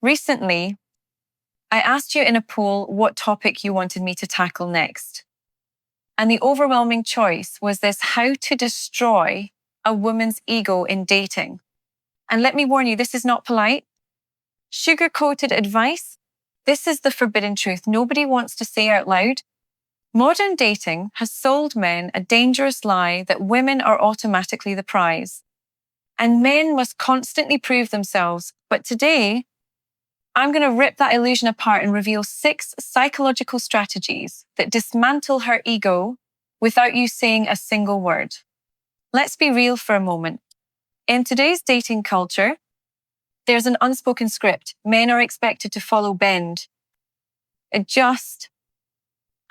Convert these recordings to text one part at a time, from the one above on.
Recently, I asked you in a poll what topic you wanted me to tackle next. And the overwhelming choice was this: how to destroy a woman's ego in dating. And let me warn you, this is not polite. Sugar-coated advice. This is the forbidden truth nobody wants to say out loud. Modern dating has sold men a dangerous lie that women are automatically the prize. And men must constantly prove themselves. But today, I'm going to rip that illusion apart and reveal 6 psychological strategies that dismantle her ego without you saying a single word. Let's be real for a moment. In today's dating culture, there's an unspoken script. Men are expected to follow, bend, adjust,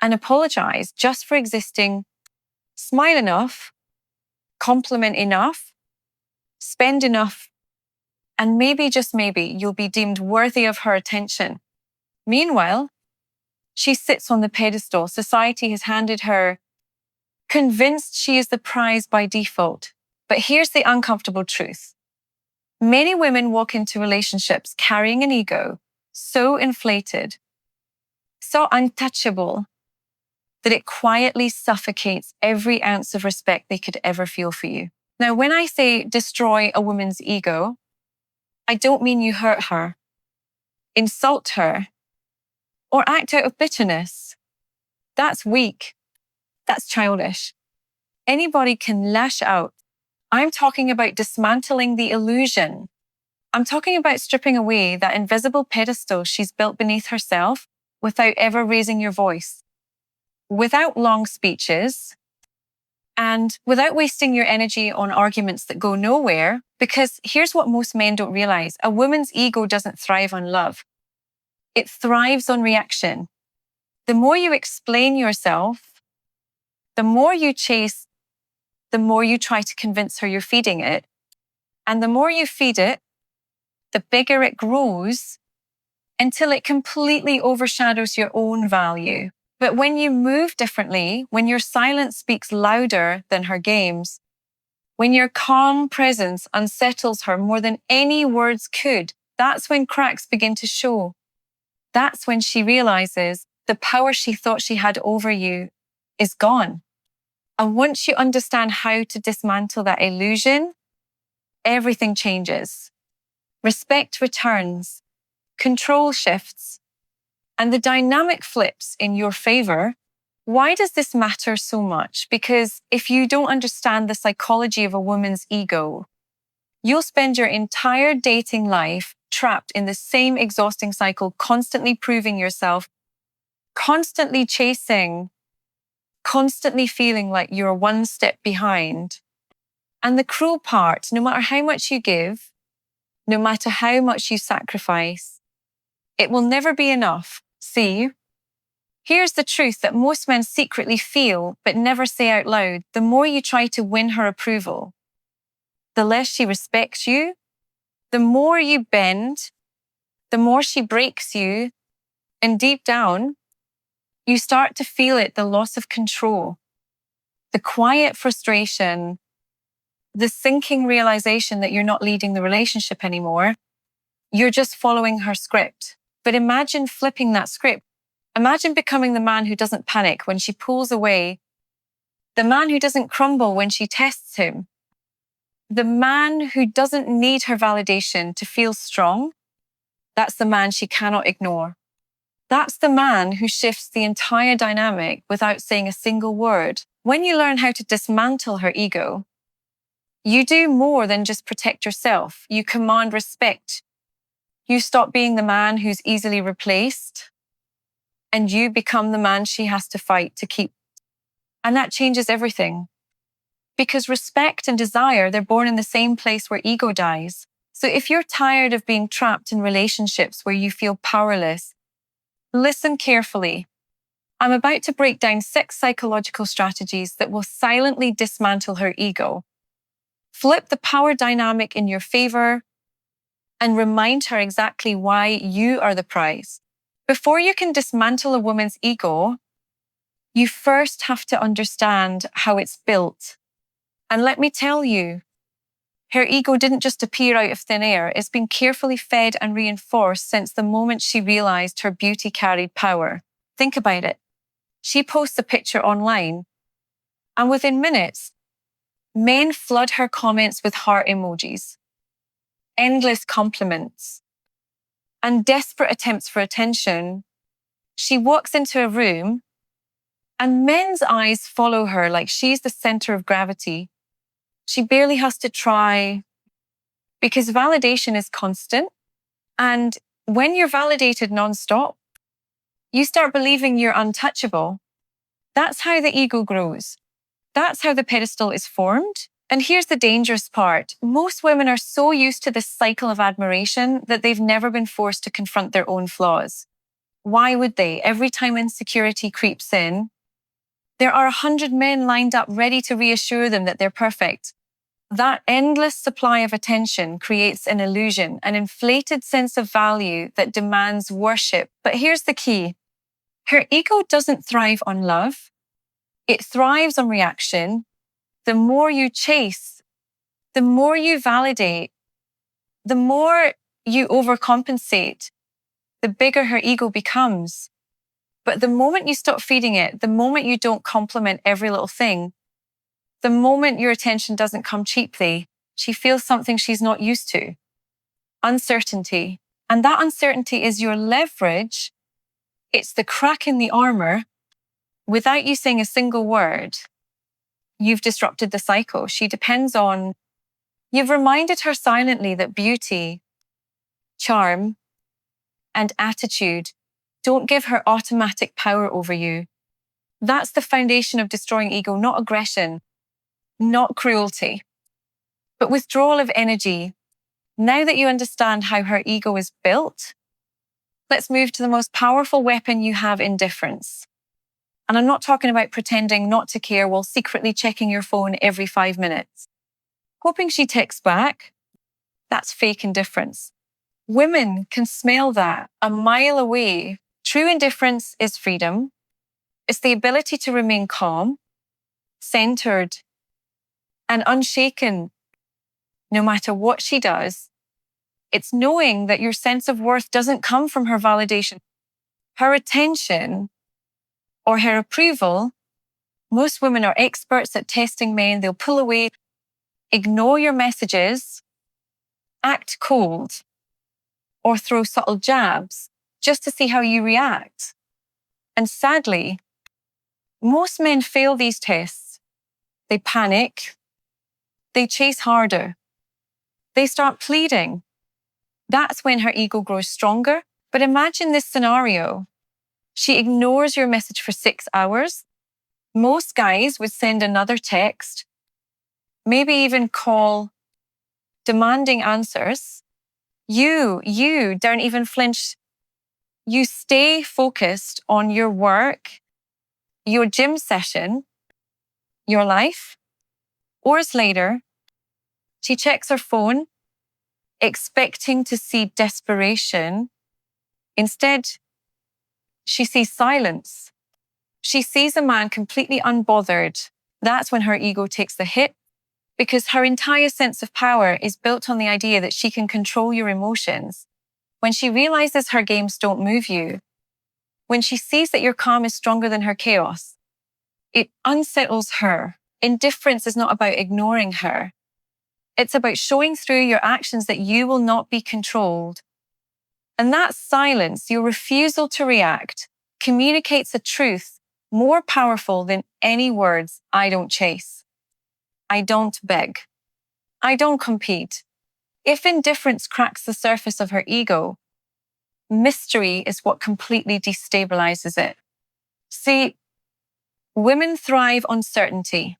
and apologize just for existing, smile enough, compliment enough, spend enough, and maybe, just maybe, you'll be deemed worthy of her attention. Meanwhile, she sits on the pedestal society has handed her, convinced she is the prize by default. But here's the uncomfortable truth. Many women walk into relationships carrying an ego so inflated, so untouchable, that it quietly suffocates every ounce of respect they could ever feel for you. Now, when I say destroy a woman's ego, I don't mean you hurt her, insult her, or act out of bitterness. That's weak. That's childish. Anybody can lash out. I'm talking about dismantling the illusion. I'm talking about stripping away that invisible pedestal she's built beneath herself without ever raising your voice, without long speeches, and without wasting your energy on arguments that go nowhere. Because here's what most men don't realize. A woman's ego doesn't thrive on love. It thrives on reaction. The more you explain yourself, the more you chase, the more you try to convince her you're feeding it. And the more you feed it, the bigger it grows until it completely overshadows your own value. But when you move differently, when your silence speaks louder than her games, when your calm presence unsettles her more than any words could, that's when cracks begin to show. That's when she realizes the power she thought she had over you is gone. And once you understand how to dismantle that illusion, everything changes. Respect returns, control shifts, and the dynamic flips in your favor. Why does this matter so much? Because if you don't understand the psychology of a woman's ego, you'll spend your entire dating life trapped in the same exhausting cycle, constantly proving yourself, constantly chasing, constantly feeling like you're one step behind. And the cruel part, no matter how much you give, no matter how much you sacrifice, it will never be enough. See, here's the truth that most men secretly feel but never say out loud. The more you try to win her approval, the less she respects you. The more you bend, the more she breaks you. And deep down, you start to feel it, the loss of control, the quiet frustration, the sinking realization that you're not leading the relationship anymore. You're just following her script. But imagine flipping that script. Imagine becoming the man who doesn't panic when she pulls away, the man who doesn't crumble when she tests him, the man who doesn't need her validation to feel strong. That's the man she cannot ignore. That's the man who shifts the entire dynamic without saying a single word. When you learn how to dismantle her ego, you do more than just protect yourself. You command respect. You stop being the man who's easily replaced, and you become the man she has to fight to keep. And that changes everything. Because respect and desire, they're born in the same place where ego dies. So if you're tired of being trapped in relationships where you feel powerless, listen carefully. I'm about to break down 6 psychological strategies that will silently dismantle her ego, flip the power dynamic in your favor, and remind her exactly why you are the prize. Before you can dismantle a woman's ego, you first have to understand how it's built. And let me tell you, Her ego didn't just appear out of thin air. It's been carefully fed and reinforced since the moment she realized her beauty carried power. Think about it. She posts a picture online, and within minutes, men flood her comments with heart emojis, endless compliments, and desperate attempts for attention. She walks into a room, and men's eyes follow her like she's the center of gravity. She barely has to try because validation is constant. And when you're validated nonstop, you start believing you're untouchable. That's how the ego grows. That's how the pedestal is formed. And here's the dangerous part. Most women are so used to this cycle of admiration that they've never been forced to confront their own flaws. Why would they? Every time insecurity creeps in, there are 100 men lined up ready to reassure them that they're perfect. That endless supply of attention creates an illusion, an inflated sense of value that demands worship. But here's the key. Her ego doesn't thrive on love. It thrives on reaction. The more you chase, the more you validate, the more you overcompensate, the bigger her ego becomes. But the moment you stop feeding it, the moment you don't compliment every little thing, the moment your attention doesn't come cheaply, she feels something she's not used to. Uncertainty. And that uncertainty is your leverage. It's the crack in the armor. Without you saying a single word, you've disrupted the cycle. She depends on, you've reminded her silently that beauty, charm, and attitude don't give her automatic power over you. That's the foundation of destroying ego, not aggression, not cruelty, but withdrawal of energy. Now that you understand how her ego is built, let's move to the most powerful weapon you have, indifference. And I'm not talking about pretending not to care while secretly checking your phone every 5 minutes. Hoping she texts back, that's fake indifference. Women can smell that a mile away. True indifference is freedom. It's the ability to remain calm, centered, and unshaken no matter what she does. It's knowing that your sense of worth doesn't come from her validation, her attention, or her approval. Most women are experts at testing men. They'll pull away, ignore your messages, act cold, or throw subtle jabs just to see how you react. And sadly, most men fail these tests. They panic. They chase harder. They start pleading. That's when her ego grows stronger. But imagine this scenario. She ignores your message for 6 hours. Most guys would send another text, maybe even call, demanding answers. You don't even flinch. You stay focused on your work, your gym session, your life. Hours later, she checks her phone, expecting to see desperation. Instead, she sees silence. She sees a man completely unbothered. That's when her ego takes the hit, because her entire sense of power is built on the idea that she can control your emotions. When she realizes her games don't move you, when she sees that your calm is stronger than her chaos, it unsettles her. Indifference is not about ignoring her. It's about showing through your actions that you will not be controlled. And that silence, your refusal to react, communicates a truth more powerful than any words. I don't chase. I don't beg. I don't compete. If indifference cracks the surface of her ego, mystery is what completely destabilizes it. See, women thrive on certainty.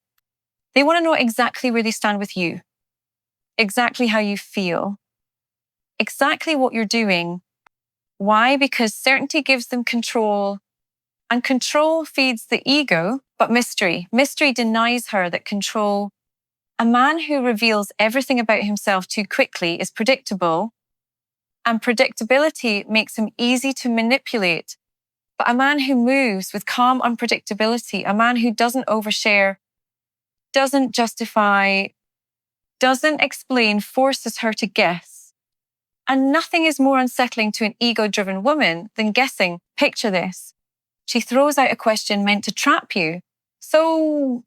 They want to know exactly where they stand with you, exactly how you feel, exactly what you're doing. Why? Because certainty gives them control, and control feeds the ego, but mystery denies her that control. A man who reveals everything about himself too quickly is predictable, and predictability makes him easy to manipulate. But a man who moves with calm unpredictability, a man who doesn't overshare, doesn't justify, doesn't explain, forces her to guess. And nothing is more unsettling to an ego-driven woman than guessing. Picture this. She throws out a question meant to trap you. So,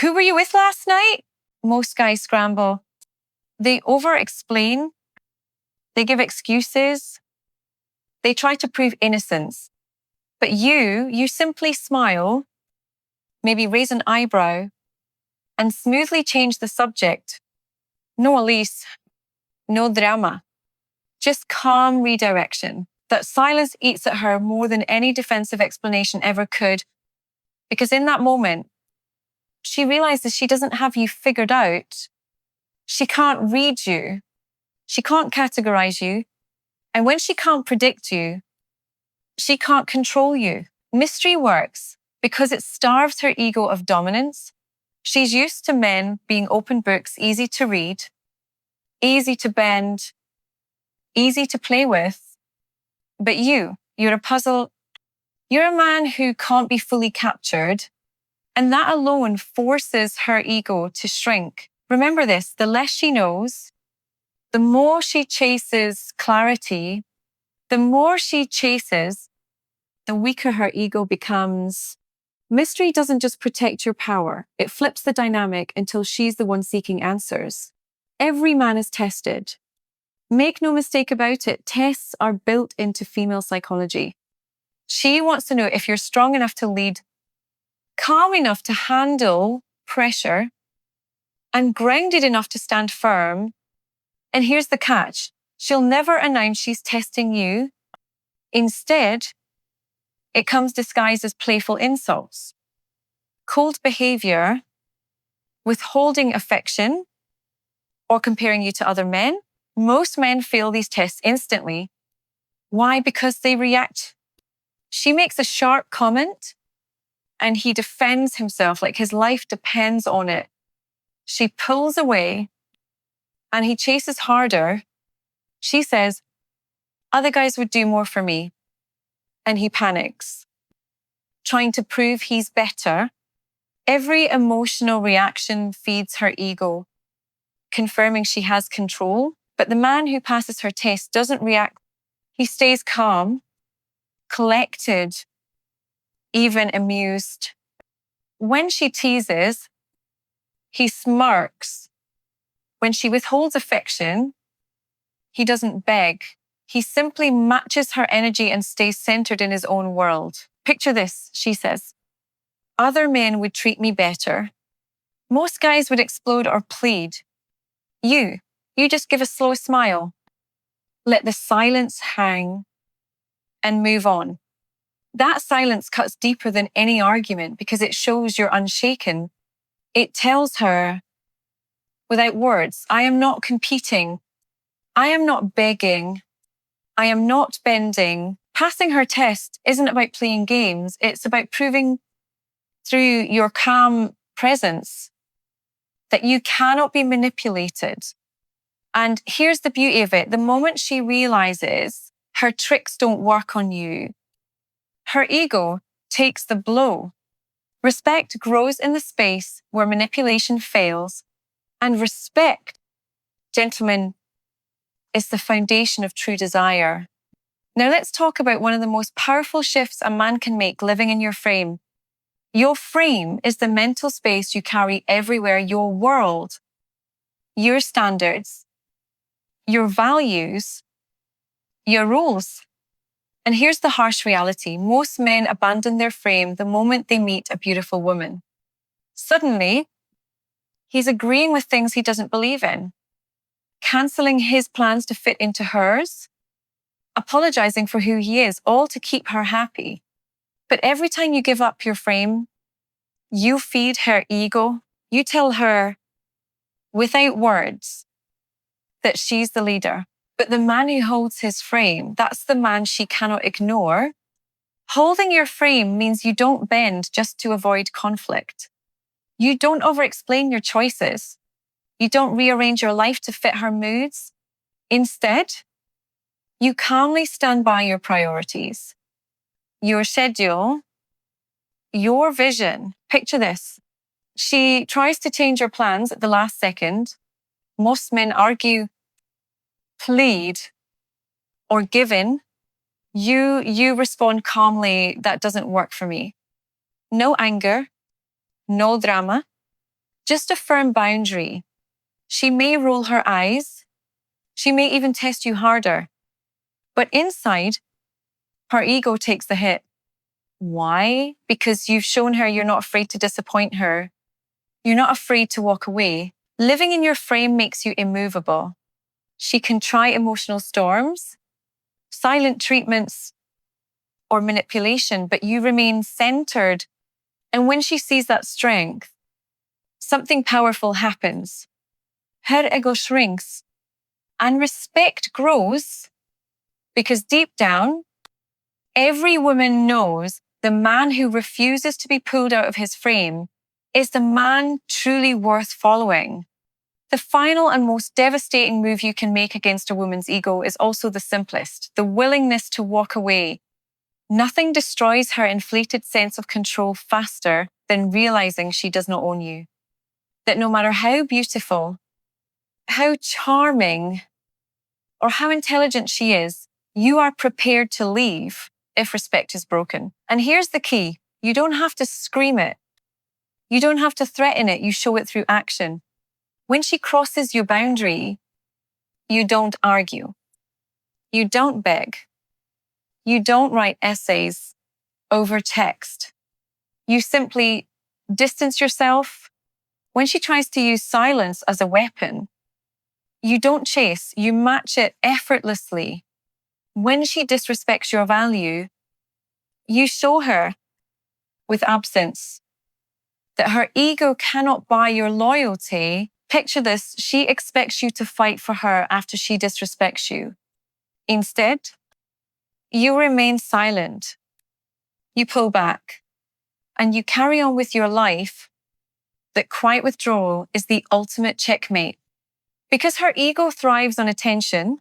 who were you with last night? Most guys scramble. They over-explain. They give excuses. They try to prove innocence. But you simply smile, maybe raise an eyebrow, and smoothly change the subject. No Elise, no drama. Just calm redirection. That silence eats at her more than any defensive explanation ever could. Because in that moment, she realizes she doesn't have you figured out. She can't read you. She can't categorize you. And when she can't predict you, she can't control you. Mystery works because it starves her ego of dominance. She's used to men being open books, easy to read, easy to bend, easy to play with. But you're a puzzle. You're a man who can't be fully captured. And that alone forces her ego to shrink. Remember this, the less she knows, the more she chases clarity, the more she chases, the weaker her ego becomes. Mystery doesn't just protect your power. It flips the dynamic until she's the one seeking answers. Every man is tested. Make no mistake about it, tests are built into female psychology. She wants to know if you're strong enough to lead, calm enough to handle pressure, and grounded enough to stand firm. And here's the catch. She'll never announce she's testing you. Instead, it comes disguised as playful insults, cold behavior, withholding affection, or comparing you to other men. Most men fail these tests instantly. Why? Because they react. She makes a sharp comment and he defends himself like his life depends on it. She pulls away and he chases harder. She says, other guys would do more for me. And he panics, trying to prove he's better. Every emotional reaction feeds her ego, confirming she has control. But the man who passes her test doesn't react. He stays calm, collected, even amused. When she teases, he smirks. When she withholds affection, he doesn't beg. He simply matches her energy and stays centered in his own world. Picture this, she says. Other men would treat me better. Most guys would explode or plead. You just give a slow smile. Let the silence hang and move on. That silence cuts deeper than any argument because it shows you're unshaken. It tells her, without words, I am not competing. I am not begging. I am not bending. Passing her test isn't about playing games. It's about proving through your calm presence that you cannot be manipulated. And here's the beauty of it. The moment she realizes her tricks don't work on you, her ego takes the blow. Respect grows in the space where manipulation fails. And respect, gentlemen, is the foundation of true desire. Now let's talk about one of the most powerful shifts a man can make living in your frame. Your frame is the mental space you carry everywhere, your world, your standards, your values, your rules. And here's the harsh reality. Most men abandon their frame the moment they meet a beautiful woman. Suddenly, he's agreeing with things he doesn't believe in, cancelling his plans to fit into hers, apologizing for who he is, all to keep her happy. But every time you give up your frame, you feed her ego. You tell her, without words, that she's the leader. But the man who holds his frame, that's the man she cannot ignore. Holding your frame means you don't bend just to avoid conflict. You don't over-explain your choices. You don't rearrange your life to fit her moods. Instead, you calmly stand by your priorities, your schedule, your vision. Picture this. She tries to change your plans at the last second. Most men argue, plead, or give in. You respond calmly, that doesn't work for me. No anger, no drama, just a firm boundary. She may roll her eyes. She may even test you harder. But inside, her ego takes the hit. Why? Because you've shown her you're not afraid to disappoint her. You're not afraid to walk away. Living in your frame makes you immovable. She can try emotional storms, silent treatments, or manipulation, but you remain centered. And when she sees that strength, something powerful happens. Her ego shrinks and respect grows because deep down, every woman knows the man who refuses to be pulled out of his frame is the man truly worth following. The final and most devastating move you can make against a woman's ego is also the simplest, the willingness to walk away. Nothing destroys her inflated sense of control faster than realizing she does not own you. That no matter how beautiful, how charming, or how intelligent she is, you are prepared to leave if respect is broken. And here's the key. You don't have to scream it. You don't have to threaten it. You show it through action. When she crosses your boundary, you don't argue. You don't beg. You don't write essays over text. You simply distance yourself. When she tries to use silence as a weapon, you don't chase, you match it effortlessly. When she disrespects your value, you show her with absence that her ego cannot buy your loyalty. Picture this, she expects you to fight for her after she disrespects you. Instead, you remain silent. You pull back and you carry on with your life. That quiet withdrawal is the ultimate checkmate because her ego thrives on attention.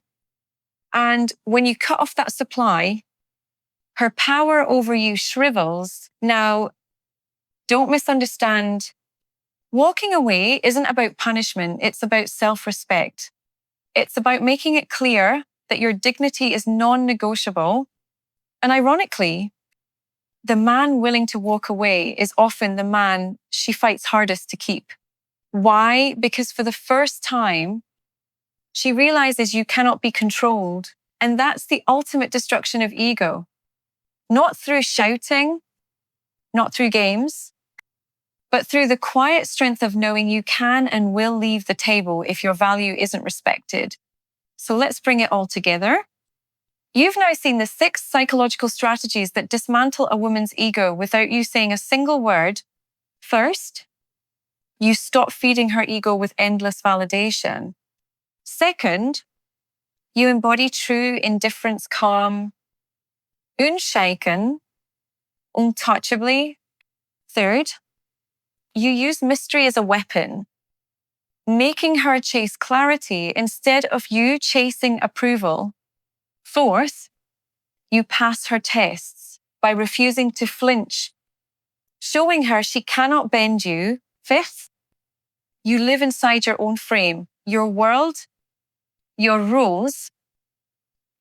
And when you cut off that supply, her power over you shrivels. Now, don't misunderstand. Walking away isn't about punishment. It's about self-respect. It's about making it clear that your dignity is non-negotiable. And ironically, the man willing to walk away is often the man she fights hardest to keep. Why? Because for the first time, she realizes you cannot be controlled. And that's the ultimate destruction of ego. Not through shouting, not through games, but through the quiet strength of knowing you can and will leave the table if your value isn't respected. So let's bring it all together. You've now seen the 6 psychological strategies that dismantle a woman's ego without you saying a single word. First, you stop feeding her ego with endless validation. Second, you embody true indifference, calm, unshaken, untouchably. Third, you use mystery as a weapon, making her chase clarity instead of you chasing approval. Fourth, you pass her tests by refusing to flinch, showing her she cannot bend you. Fifth, you live inside your own frame, your world, your rules,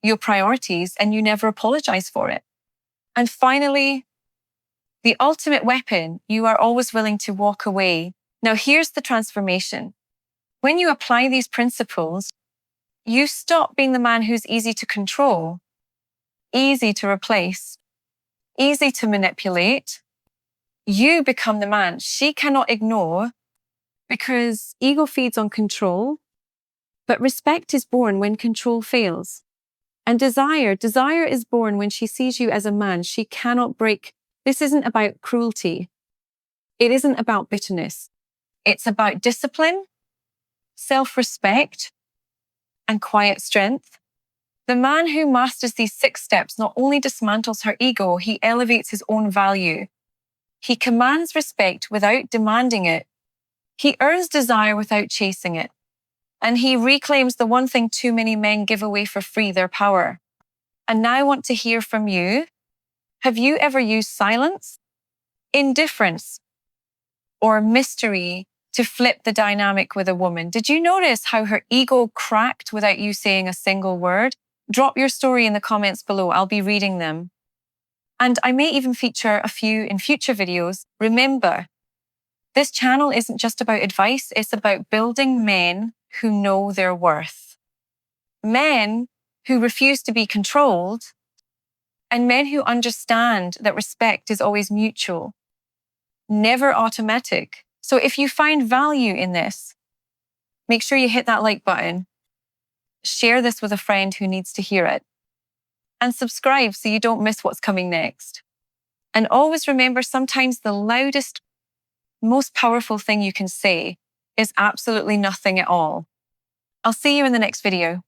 your priorities, and you never apologize for it. And finally, the ultimate weapon, you are always willing to walk away. Now, here's the transformation. When you apply these principles, you stop being the man who's easy to control, easy to replace, easy to manipulate. You become the man she cannot ignore because ego feeds on control, but respect is born when control fails. And desire is born when she sees you as a man she cannot break. This isn't about cruelty. It isn't about bitterness. It's about discipline, self-respect, and quiet strength. The man who masters these 6 steps not only dismantles her ego, he elevates his own value. He commands respect without demanding it. He earns desire without chasing it. And he reclaims the one thing too many men give away for free, their power. And now I want to hear from you. Have you ever used silence, indifference, or mystery to flip the dynamic with a woman? Did you notice how her ego cracked without you saying a single word? Drop your story in the comments below. I'll be reading them. And I may even feature a few in future videos. Remember, this channel isn't just about advice. It's about building men who know their worth. Men who refuse to be controlled, and men who understand that respect is always mutual, never automatic. So if you find value in this, make sure you hit that like button, share this with a friend who needs to hear it, and subscribe so you don't miss what's coming next. And always remember, sometimes the loudest, most powerful thing you can say is absolutely nothing at all. I'll see you in the next video.